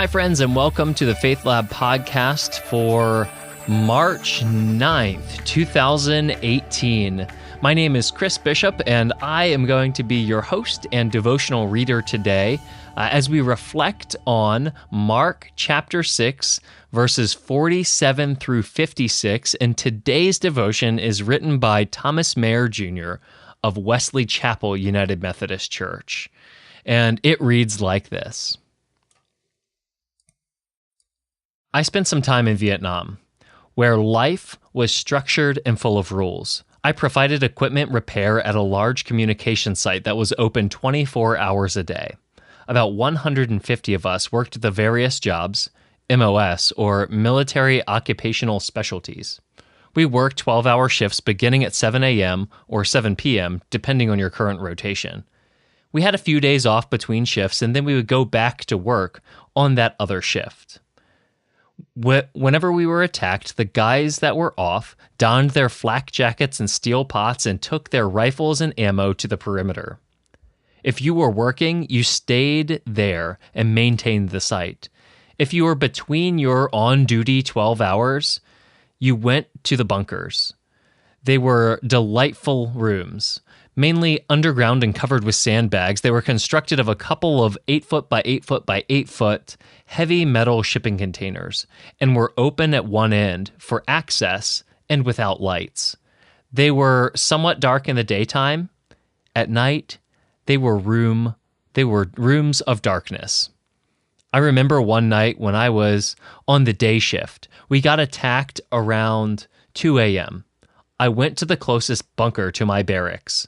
Hi, friends, and welcome to the Faith Lab podcast for March 9th, 2018. My name is Chris Bishop, and I am going to be your host and devotional reader today as we reflect on Mark chapter 6, verses 47 through 56. And today's devotion is written by Thomas Maher Jr. of Wesley Chapel United Methodist Church. And it reads like this. I spent some time in Vietnam, where life was structured and full of rules. I provided equipment repair at a large communication site that was open 24 hours a day. About 150 of us worked the various jobs, MOS, or military occupational specialties. We worked 12-hour shifts beginning at 7 a.m. or 7 p.m., depending on your current rotation. We had a few days off between shifts, and then we would go back to work on that other shift. Whenever we were attacked, the guys that were off donned their flak jackets and steel pots and took their rifles and ammo to the perimeter. If you were working, you stayed there and maintained the site. If you were between your on-duty 12 hours, you went to the bunkers. They were delightful rooms, mainly underground and covered with sandbags. They were constructed of a couple of 8-foot by 8-foot by 8-foot heavy metal shipping containers and were open at one end for access and without lights. They were somewhat dark in the daytime. At night, they were rooms of darkness. I remember one night when I was on the day shift, we got attacked around 2 a.m. I went to the closest bunker to my barracks.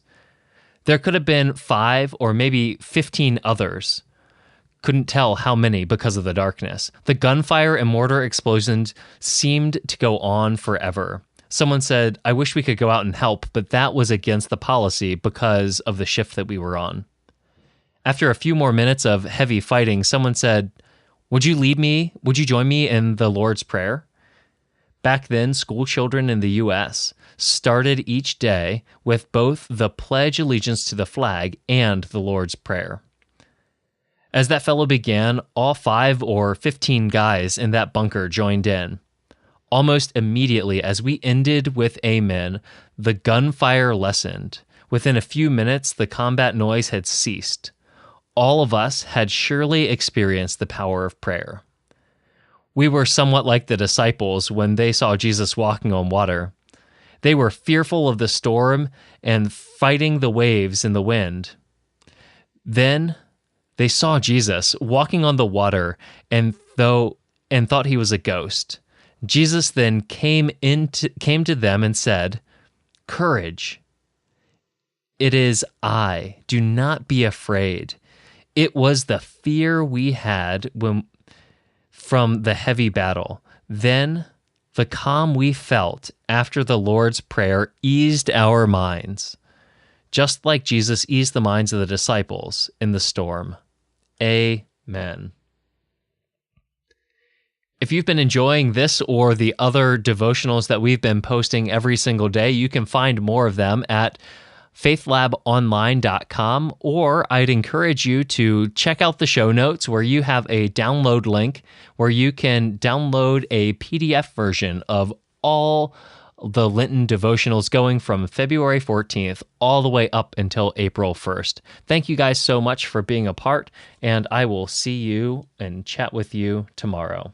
There could have been 5 or maybe 15 others. Couldn't tell how many because of the darkness. The gunfire and mortar explosions seemed to go on forever. Someone said, I wish we could go out and help, but that was against the policy because of the shift that we were on. After a few more minutes of heavy fighting, someone said, Would you join me in the Lord's Prayer? Back then, school children in the U.S. started each day with both the Pledge Allegiance to the flag and the Lord's Prayer. As that fellow began, all 5 or 15 guys in that bunker joined in. Almost immediately, as we ended with Amen, the gunfire lessened. Within a few minutes, the combat noise had ceased. All of us had surely experienced the power of prayer. We were somewhat like the disciples when they saw Jesus walking on water. They were fearful of the storm and fighting the waves in the wind. Then they saw Jesus walking on the water and thought he was a ghost. Jesus then came to them and said, Courage, it is I. Do not be afraid. It was the fear we had from the heavy battle. Then the calm we felt after the Lord's Prayer eased our minds, just like Jesus eased the minds of the disciples in the storm. Amen. If you've been enjoying this or the other devotionals that we've been posting every single day, you can find more of them at faithlabonline.com, or I'd encourage you to check out the show notes where you have a download link where you can download a PDF version of all the Lenten devotionals going from February 14th all the way up until April 1st. Thank you guys so much for being a part, and I will see you and chat with you tomorrow.